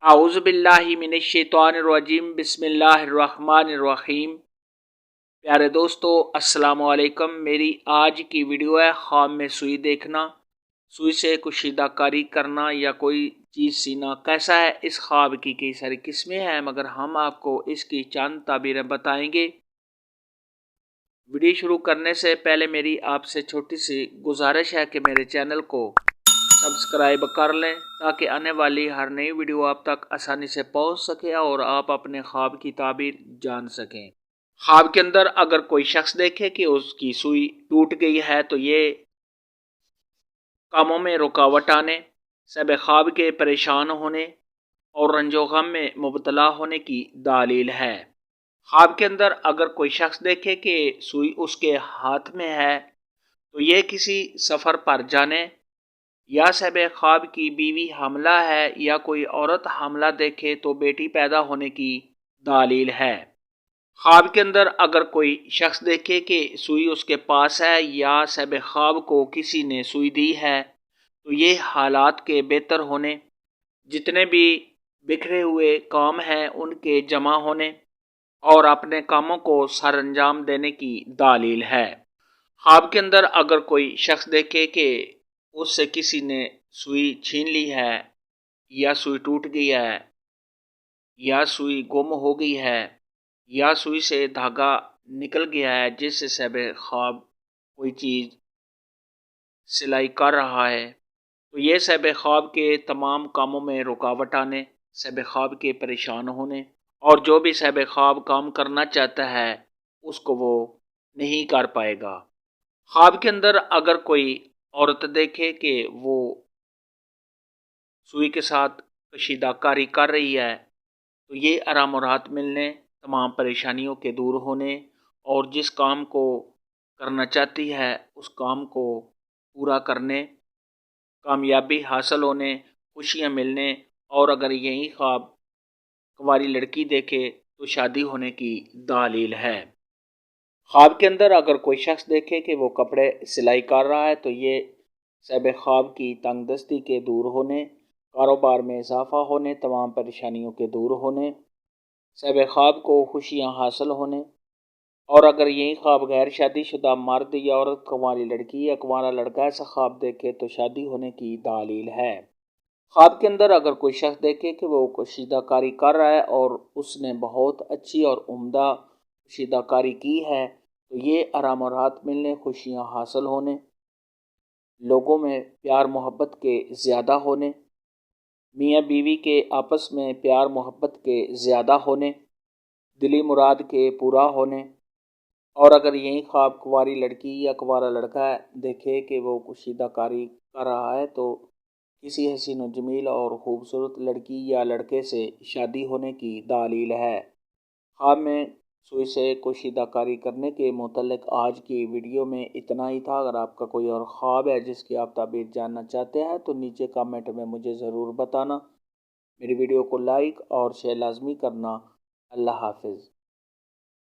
اعوذ باللہ من الشیطان الرجیم بسم اللہ الرحمن الرحیم۔ پیارے دوستو السلام علیکم۔ میری آج کی ویڈیو ہے خواب میں سوئی دیکھنا، سوئی سے کشیدہ کاری کرنا یا کوئی چیز سینا کیسا ہے۔ اس خواب کی کئی ساری قسمیں ہیں مگر ہم آپ کو اس کی چند تعبیریں بتائیں گے۔ ویڈیو شروع کرنے سے پہلے میری آپ سے چھوٹی سی گزارش ہے کہ میرے چینل کو سبسکرائب کر لیں تاکہ آنے والی ہر نئی ویڈیو آپ تک آسانی سے پہنچ سکے اور آپ اپنے خواب کی تعبیر جان سکیں۔ خواب کے اندر اگر کوئی شخص دیکھے کہ اس کی سوئی ٹوٹ گئی ہے تو یہ کاموں میں رکاوٹ آنے، شب خواب کے پریشان ہونے اور رنج و غم میں مبتلا ہونے کی دلیل ہے۔ خواب کے اندر اگر کوئی شخص دیکھے کہ سوئی اس کے ہاتھ میں ہے تو یہ کسی سفر پر جانے یا شب خواب کی بیوی حاملہ ہے یا کوئی عورت حاملہ دیکھے تو بیٹی پیدا ہونے کی دلیل ہے۔ خواب کے اندر اگر کوئی شخص دیکھے کہ سوئی اس کے پاس ہے یا شب خواب کو کسی نے سوئی دی ہے تو یہ حالات کے بہتر ہونے، جتنے بھی بکھرے ہوئے کام ہیں ان کے جمع ہونے اور اپنے کاموں کو سر انجام دینے کی دلیل ہے۔ خواب کے اندر اگر کوئی شخص دیکھے کہ اس سے کسی نے سوئی چھین لی ہے یا سوئی ٹوٹ گئی ہے یا سوئی گم ہو گئی ہے یا سوئی سے دھاگا نکل گیا ہے جس سے شب خواب کوئی چیز سلائی کر رہا ہے تو یہ شب خواب کے تمام کاموں میں رکاوٹ آنے، شب خواب کے پریشان ہونے اور جو بھی شب خواب کام کرنا چاہتا ہے اس کو وہ نہیں کر پائے گا۔ خواب کے اندر اگر کوئی عورت دیکھے کہ وہ سوئی کے ساتھ کشیدہ کاری کر رہی ہے تو یہ آرام و راحت ملنے، تمام پریشانیوں کے دور ہونے اور جس کام کو کرنا چاہتی ہے اس کام کو پورا کرنے، کامیابی حاصل ہونے، خوشیاں ملنے اور اگر یہی خواب کنواری لڑکی دیکھے تو شادی ہونے کی دلیل ہے۔ خواب کے اندر اگر کوئی شخص دیکھے کہ وہ کپڑے سلائی کر رہا ہے تو یہ شب خواب کی تنگ دستی کے دور ہونے، کاروبار میں اضافہ ہونے، تمام پریشانیوں کے دور ہونے، شب خواب کو خوشیاں حاصل ہونے اور اگر یہی خواب غیر شادی شدہ مرد یا عورت، کنواری لڑکی یا کنوارا لڑکا ایسا خواب دیکھے تو شادی ہونے کی دلیل ہے۔ خواب کے اندر اگر کوئی شخص دیکھے کہ وہ کشیدہ کاری کر رہا ہے اور اس نے بہت اچھی اور عمدہ کشیدہ کاری کی ہے تو یہ آرام و راحت ملنے، خوشیاں حاصل ہونے، لوگوں میں پیار محبت کے زیادہ ہونے، میاں بیوی کے آپس میں پیار محبت کے زیادہ ہونے، دلی مراد کے پورا ہونے اور اگر یہی خواب کنواری لڑکی یا کنوارا لڑکا دیکھے کہ وہ کشیدہ کاری کر رہا ہے تو کسی حسین و جمیل اور خوبصورت لڑکی یا لڑکے سے شادی ہونے کی دلیل ہے۔ خواب میں سوئی سے کشیدہ کاری کرنے کے متعلق آج کی ویڈیو میں اتنا ہی تھا۔ اگر آپ کا کوئی اور خواب ہے جس کی آپ تعبیر جاننا چاہتے ہیں تو نیچے کامنٹ میں مجھے ضرور بتانا۔ میری ویڈیو کو لائک اور شیئر لازمی کرنا۔ اللہ حافظ۔